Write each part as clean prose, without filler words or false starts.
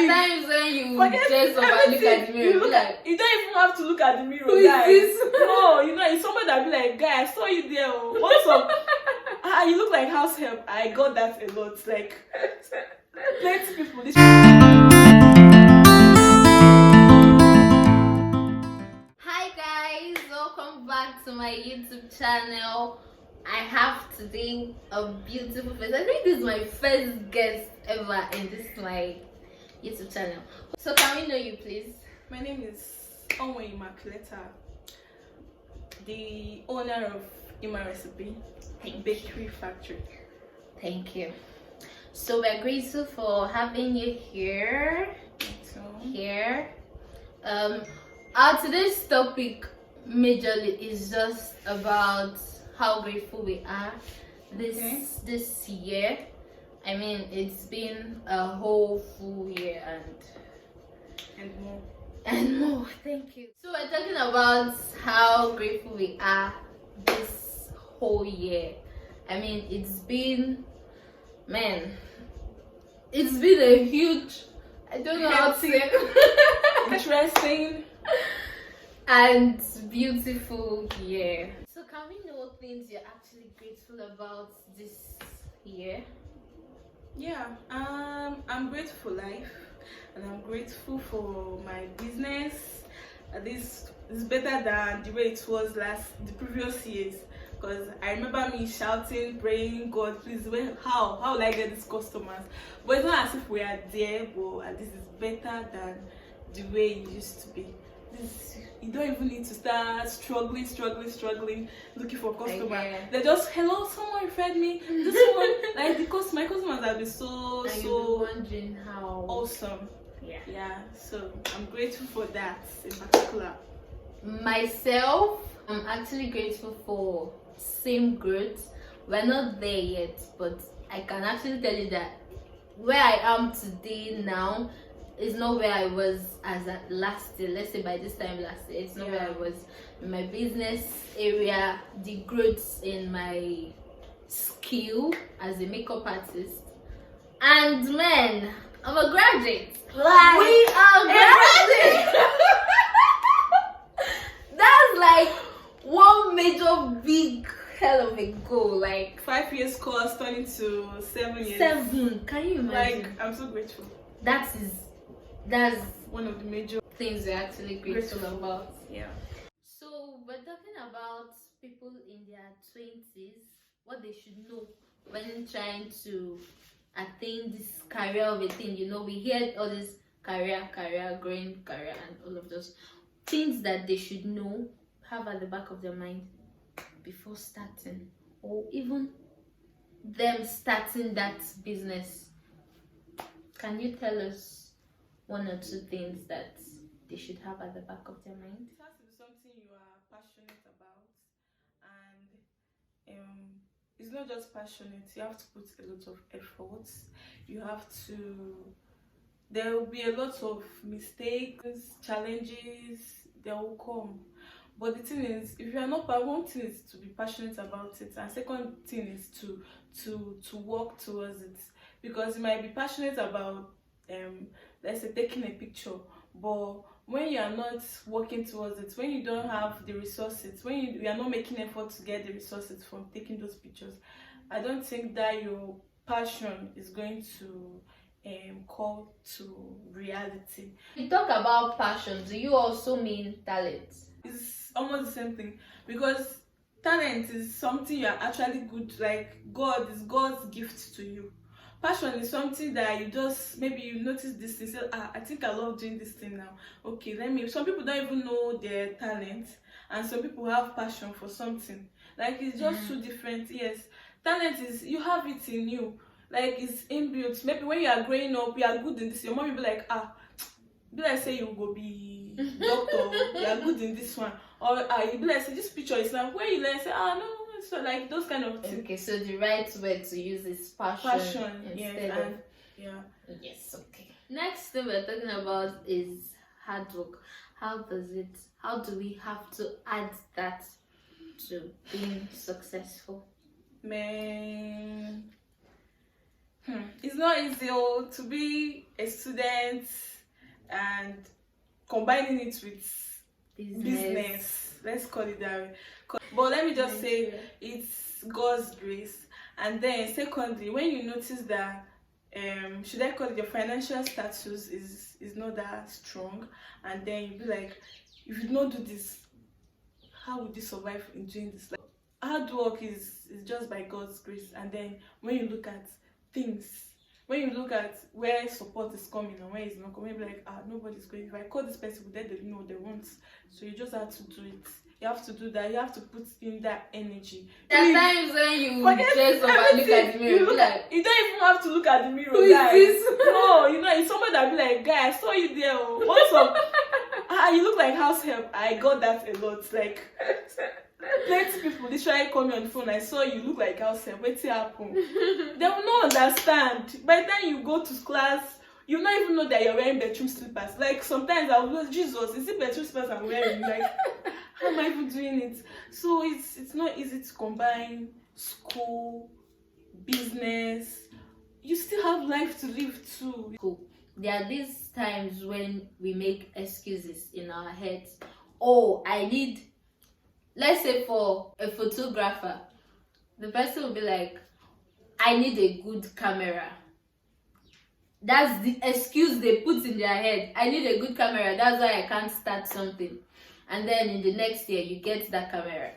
times when you dress up and look at the mirror, you don't even have to look at the mirror, who guys. is this? No, it's somebody that be like, guy, I saw you there. What's up? You look like house help. I got that a lot. Like, plenty people. Hi guys, welcome back to my YouTube channel. I have today a beautiful face. I think this is my first guest ever in my YouTube channel. So can we know you, please? My name is Immaculata, the owner of Ima Recipe Bakery Factory. Thank you. So we're grateful for having you here. Our today's topic majorly is just about how grateful we are this year. I mean, it's been a whole full year and more. Thank you. So we're talking about how grateful we are this whole year. I mean, it's been a huge, I don't know how to say, interesting and beautiful year. So can we know things you're actually grateful about this year? Yeah, I'm grateful for life, and I'm grateful for my business. This is better than the way it was the previous years, because I remember me shouting, praying, God, please, how will I get these customers? But it's not as if we are there, but this is better than the way it used to be. You don't even need to start struggling looking for customers. They're just, hello, someone referred me, this one, like, because my customers have been so wondering how awesome. Yeah, so I'm grateful for that in particular. Myself, I'm actually grateful for same growth. We're not there yet, but I can actually tell you that where I am today now is not where I was as at last year. Let's say by this time last year, it's not where I was in my business area. The growth in my skill as a makeup artist, and man, I'm a graduate. We are graduates. That's like one major big hell of a goal. Like 5 years course turning to 7 years. 7. Can you imagine? Like, I'm so grateful. That's one of the major things we're actually grateful about. Yeah. So we're talking about people in their 20s, what they should know when trying to attain this career of a thing. We hear all this career, growing career, and all of those things that they should know, have at the back of their mind before starting, or even them starting that business. Can you tell us one or two things that they should have at the back of their mind? It has to be something you are passionate about, and it's not just passionate. You have to put a lot of effort. There will be a lot of mistakes, challenges, they will come. But the thing is, if you are not, one thing is to be passionate about it, and second thing is to work towards it. Because you might be passionate about let's say taking a picture, but when you are not working towards it, when you don't have the resources, when you are not making effort to get the resources from taking those pictures, I don't think that your passion is going to call to reality. You talk about passion, do you also mean talent? It's almost the same thing, because talent is something you are actually good, like is God's gift to you. Passion is something that you just, maybe you notice this thing, say, I think I love doing this thing now. Okay, some people don't even know their talent, and some people have passion for something. Like, it's just two different. Yes, talent is, you have it in you, like, it's inbuilt. Maybe when you are growing up, you are good in this, your mom will be like, be like, say you go be doctor, you are good in this one, or you be like, say this picture is now, where you like, say, no, so like those kind of things. Okay, so the right word to use is passion instead of yes. Okay, next thing we're talking about is hard work. How do we have to add that to being successful? Man, It's not easy to be a student and combining it with business. Let's call it that way. But let me just say it's God's grace. And then secondly, when you notice that should I call it, your financial status is not that strong, and then you be like, if you don't do this, how would you survive in doing this? Like, hard work is just by God's grace. And then when you look at things, when you look at where support is coming and where it's not coming, you'll be like, nobody's going. If I call this person, they don't know what they want. So you just have to do it. You have to do that. You have to put in that energy. There are times when you just look at the mirror. You don't even have to look at the mirror. Who guys. is this? No, it's somebody that be like, guy, I saw you there. What's up? You look like house help. I got that a lot. Like, plenty people literally call me on the phone. I saw you look like house help. What's happen? They will not understand. By the time you go to class, you not even know that you're wearing bedroom slippers. Like, sometimes I'll be like, Jesus, is it bedroom slippers I'm wearing? Like, how am I even doing it? So it's not easy to combine school, business. You still have life to live too. Cool. There are these times when we make excuses in our heads. Oh, I need, let's say for a photographer, the person will be like, I need a good camera. That's the excuse they put in their head. I need a good camera. That's why I can't start something. And then in the next year, you get that camera.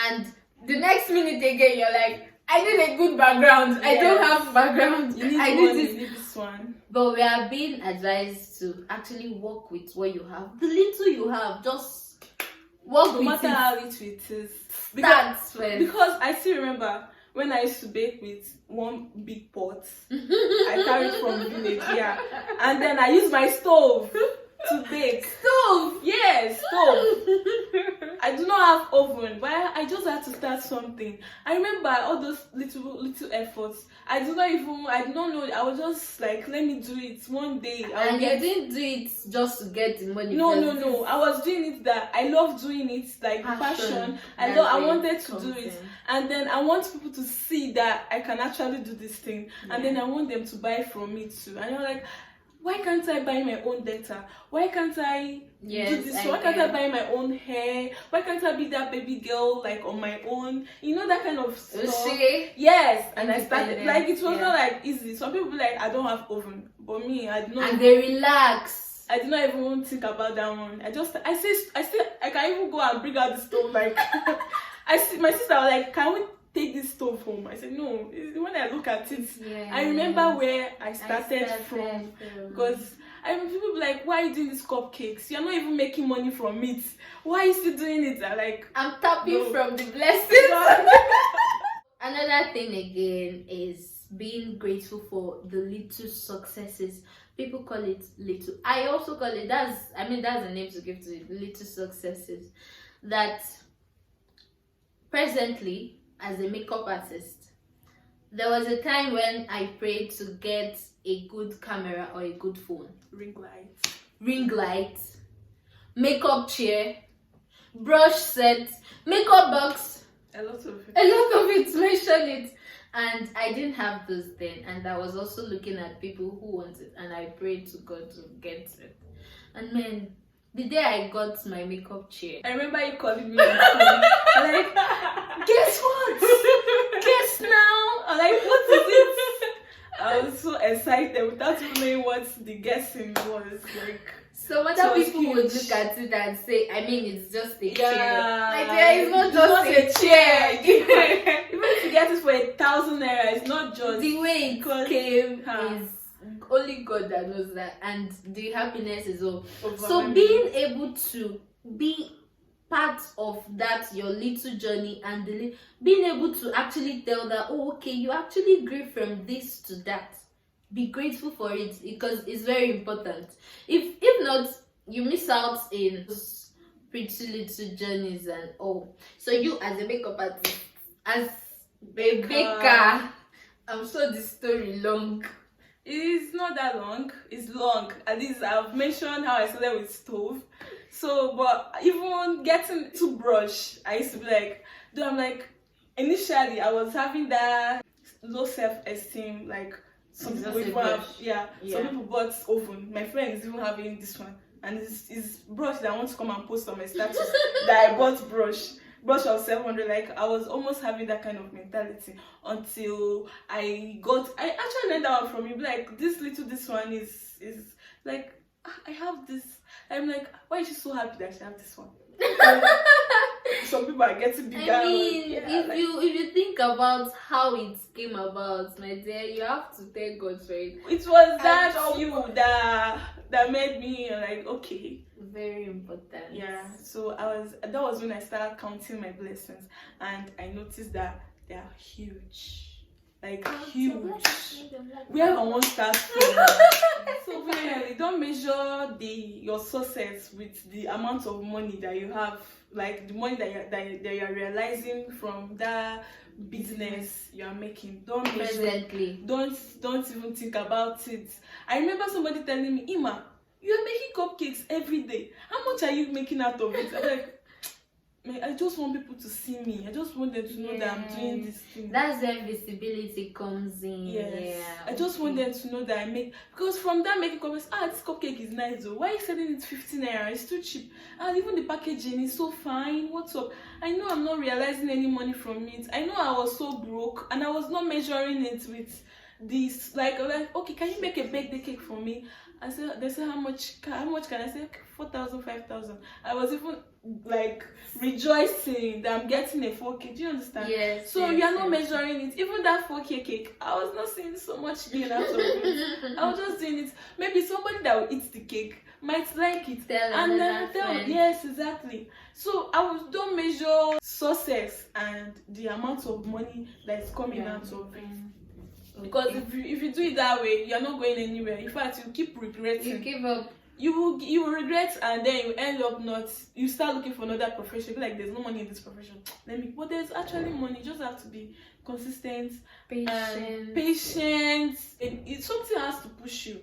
And the next minute again, you're like, I need a good background. Yes. I don't have background. You need I one, need you need this one. But we are being advised to actually work with what you have. The little you have, just work no with matter it. how little it is. Because I still remember when I used to bake with one big pot. I carried from the village, and then I used my stove to bake. Stove? Yes, stove. I do not have oven, but I just had to start something. I remember all those little efforts. I did not know. I was just like, let me do it one day. And you didn't do it just to get the money. No. I was doing it that I love doing it, like passion. I wanted to do it, and then I want people to see that I can actually do this thing, and then I want them to buy from me too. And I'm like, why can't I buy my own data? Why can't I do this? Why can't I buy my own hair? Why can't I be that baby girl like on my own? That kind of stuff. Yes, and I started like, it was not like easy. Some people be like, I don't have oven, but me, I don't. And they relax. I did not even think about that one. I can even go and bring out the stove. Like, my sister was like, can we take this stove home? I said no. When I look at it, I remember where I started from. Because people be like, why are you doing these cupcakes? You're not even making money from it. Why are you still doing it? I'm tapping from the blessings. Another thing again is being grateful for the little successes. People call it little. I also call it, that's the name to give to it, little successes. That presently, as a makeup artist, there was a time when I prayed to get a good camera or a good phone. Ring light, makeup chair, brush set, makeup box. A lot of it, mention it. And I didn't have those then, and I was also looking at people who want it, and I prayed to God to get it. And man, the day I got my makeup chair, I remember you calling me on the phone. I'm like, guess what? Guess now. I'm like, what is it? I was so excited without even knowing what the guessing was. Like, some other people would look at it and say, it's just a chair. Like, there is not just a chair. Even if you get it for 1,000 naira, it's not just. The way it came is only God that knows that, and the happiness is all. So being able to be part of that, your little journey, and being able to actually tell that, you actually grew from this to that. Be grateful for it, because it's very important. If not, you miss out in those pretty little journeys and all. So you, as a makeup artist, as a baker, I'm sure the story long. It's not that long. It's long. At least I've mentioned how I started with stove. So, but even getting to brush, I used to be like, initially I was having that low self-esteem, like, Some It's people just a even have, brush. yeah, Yeah. some people bought oven. My friend is even having this one, and it's brush that I want to come and post on my status that I bought brush of 700. Like, I was almost having that kind of mentality until I actually learned that one from you. Like, this one is like, I have this. I'm like, why is she so happy that she have this one? Some people are getting bigger. I mean, yeah, if like, you think about how it came about, my dear, you have to thank God for it. it was that you that made me like, okay. Very important. Yeah. So that was when I started counting my blessings, and I noticed that they are huge. Like, huge. Where I want to start from. So finally, don't measure your success with the amount of money that you have, like the money that you're realizing from that business you are making. Don't measure. Don't even think about it. I remember somebody telling me, Ima, you are making cupcakes every day. How much are you making out of it? I'm like, I just want people to see me. I just want them to know that I'm doing this thing. That's where visibility comes in. Yes. Yeah. I just want them to know that I make, because from that making comments, this cupcake is nice though. Why are you selling it 15 naira? It's too cheap. And even the packaging is so fine. What's up? I know I'm not realizing any money from it. I know I was so broke and I was not measuring it with this. Like, okay, can you make a birthday cake for me? I said, they said, how much can I say? 4,000, 5,000. I was even like rejoicing that I'm getting a 4K. Do you understand? Yes. So you are not measuring it. Even that 4K cake, I was not seeing so much gain out of it. I was just doing it. Maybe somebody that will eat the cake might like it. Yes, exactly. So don't measure success and the amount of money that is coming out of it. Because if you do it that way, you're not going anywhere. In fact, you keep regretting. You give up. You will regret, and then you end up you start looking for another profession. Be like, there's no money in this profession. But there's actually money. You just have to be consistent, patient. Something has to push you.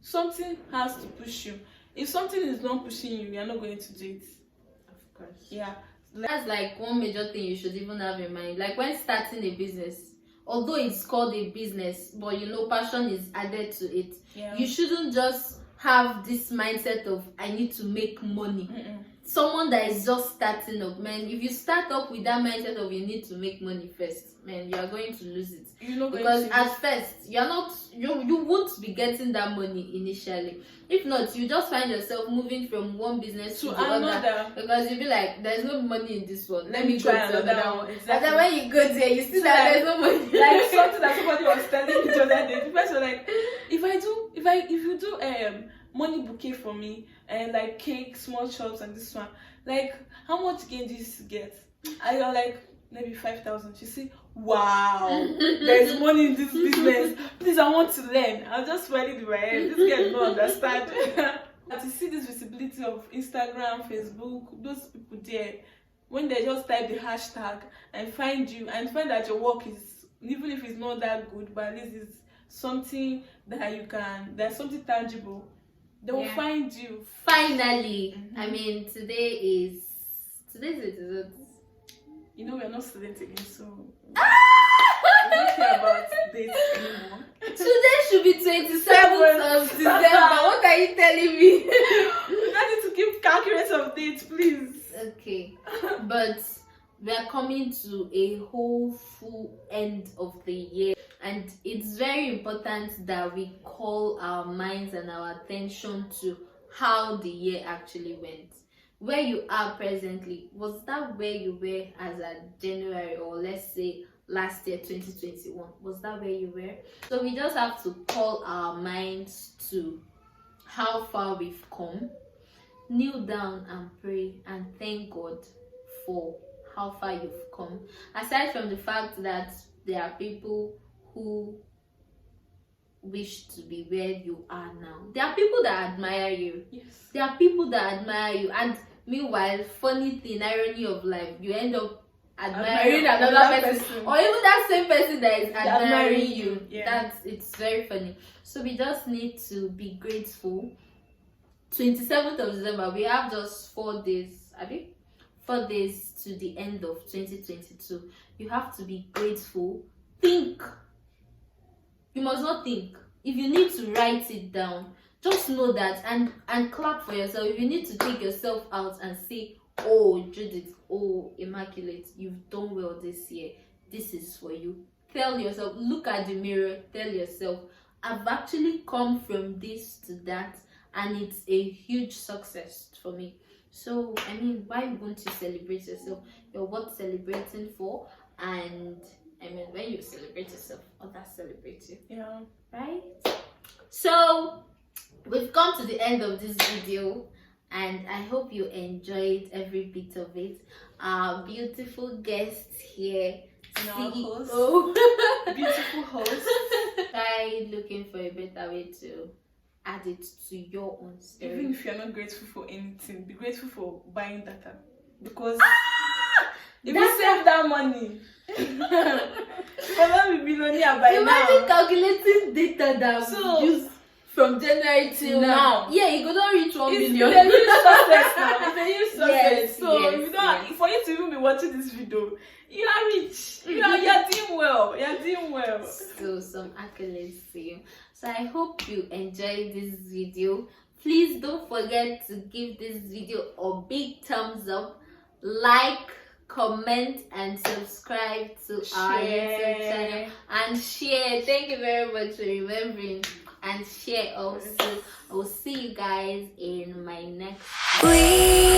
Something has to push you. If something is not pushing you, you're not going to do it. Of course. Yeah. That's like one major thing you should even have in mind. Like when starting a business, although it's called a business, but passion is added to it. Yeah. You shouldn't just have this mindset of I need to make money. Someone that is just starting up, man, if you start up with that mindset of you need to make money first, man, you are going to lose it. Because at first you won't be getting that money initially. If not, you just find yourself moving from one business to the other, because you'll be like, there's no money in this one, let me try another one. Exactly. And then when you go there, you see that there's no money. Like something that somebody was telling me the other day. The person was like, if you do money bouquet for me and like cake, small chops, and this one, like, how much gain do you get? I was like, maybe 5,000. She said, wow, there's money in this business. Please, I want to learn. I'll just write it in my head. This girl don't understand. To see this visibility of Instagram, Facebook, those people there, when they just type the hashtag and find you and find that your work is, even if it's not that good, but at least it's something that there's something tangible. They will find you. Finally. I mean, today's it. You know, we're not students again, so we don't care about dates anymore. Today should be 27th of December. What are you telling me? We don't need to keep calculating of dates, please. Okay. But we are coming to a whole full end of the year. And it's very important that we call our minds and our attention to how the year actually went. Where you are presently, was that where you were as at January, or let's say last year, 2021? Was that where you were? So we just have to call our minds to how far we've come, kneel down and pray and thank God for how far you've come. Aside from the fact that there are people who wish to be where you are now, there are people that admire you. Yes. There are people that admire you, and meanwhile, funny thing, irony of life, you end up admiring another person, or even that same person that is admiring you. Yeah. It's very funny. So we just need to be grateful. 27th of December, we have just 4 days. 4 days to the end of 2022. You have to be grateful. Think You must not think. If you need to write it down, just know that, and clap for yourself. If you need to take yourself out and say, oh Judith, oh Immaculate, you've done well this year, this is for you. Tell yourself, look at the mirror, tell yourself, I've actually come from this to that, and it's a huge success for me. So I mean, why won't you celebrate yourself? You're worth celebrating for. And I mean, when you celebrate yourself, others celebrate you. Yeah. Right? So we've come to the end of this video, and I hope you enjoyed every bit of it. Our beautiful guest here, CEO. Beautiful host. Try looking for a better way to add it to your own story. Even if you're not grateful for anything, be grateful for buying data. Because if you save that money, you're not be millionaire by now. Imagine calculating data that we use from January till now. Yeah, you could not reach 1 million. It's a huge success now. It's a huge success. Yes, so yes, you don't, for you to even be watching this video, you are rich. You're doing well. You're doing well. So some accolades to you. So I hope you enjoyed this video. Please don't forget to give this video a big thumbs up, like, comment, and subscribe to our YouTube channel, and share. Thank you very much for remembering, and share also. I will see you guys in my next video.